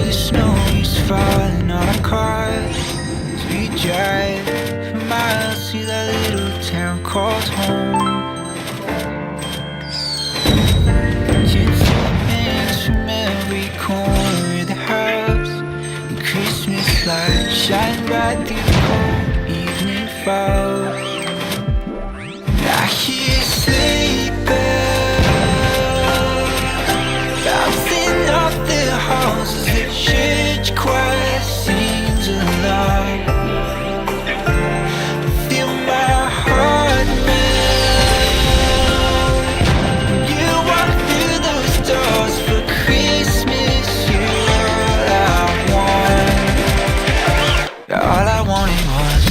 the snow is falling on our cars as we drive for miles to that little town called home. Gentle hands from every corner of the house, and Christmas lights shine bright through the cold evening fog. I hear sleigh bells bouncing off the halls as the church choir sings aloud. Feel my heart melt when you walk through those doors for Christmas. You're all I want. All I wanted was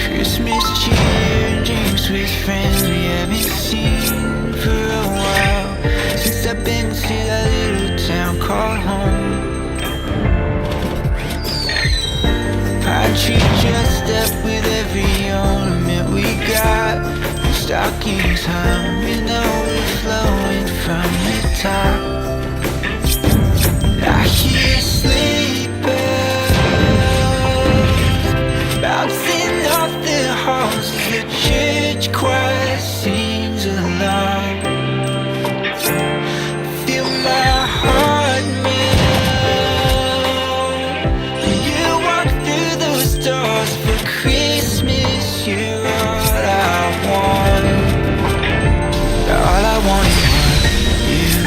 Christmas cheer, drinks with friends we haven't seen for a while, since I've been to that little town called home. Pine tree dressed up with every ornament we got, and stockings hung with overflowing from the top. I hear sleigh bells bouncing off the halls as the church choir sings aloud. Feel my heart melt when you walk through those doors for Christmas. You're all I want. All I wanted was you.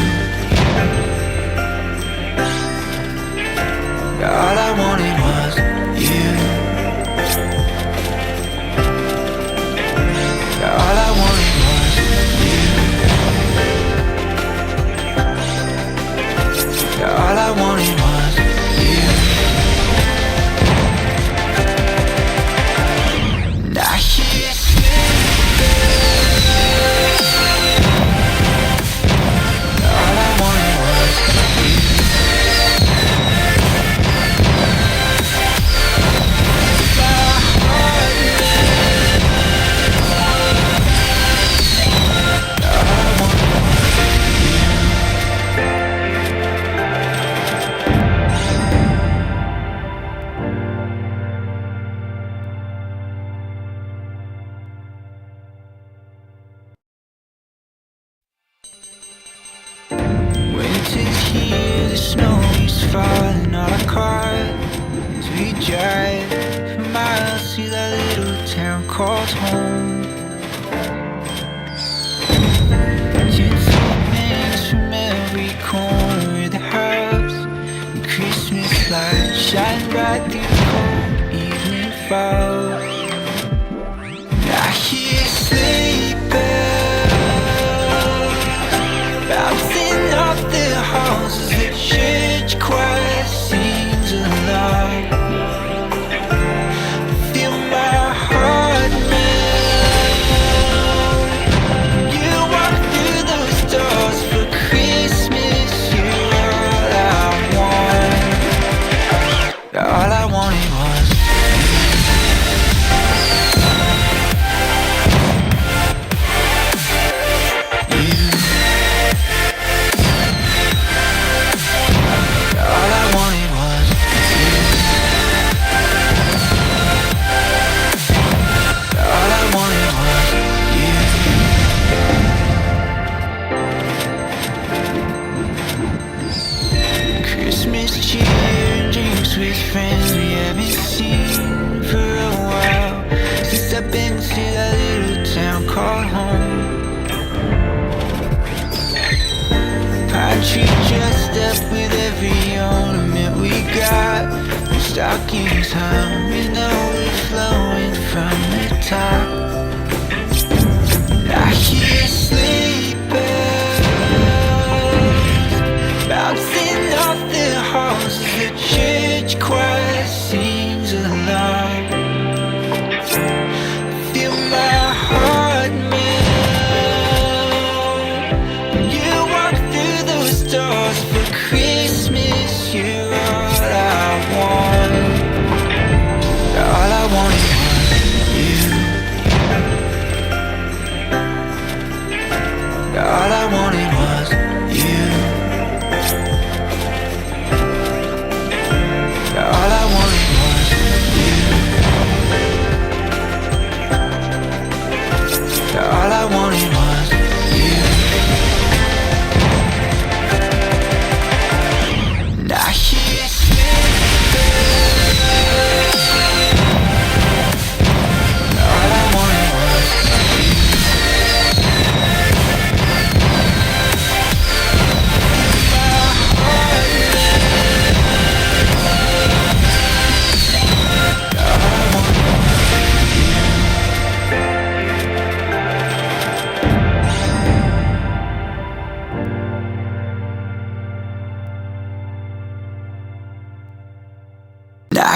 All I wanted was you. All I wanted was you. All I wanted was you. And I hear sleigh bells. All I wanted was you. Winter's here, the snow is falling on our cars as we drive for miles to that little town called home. Gentle hands from every corner of the house, and Christmas lights shine bright through the cold evening fog. I hear sleigh bells bouncing off the halls as the church choir sings aloud. Feel my heart melt when you walk through those doors for Christmas. You're all I want. All I wanted was Christmas cheer, drinks with friends we haven't seen for a while, since I've been to that little town called home. Pine tree dressed up with every ornament we got, and stockings hung with overflowing from the top. I hear sleigh bells bouncing off the halls as the church choir sings aloud.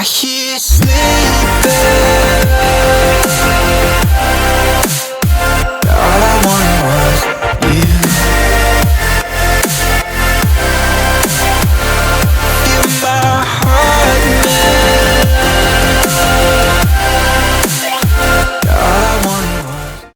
I hear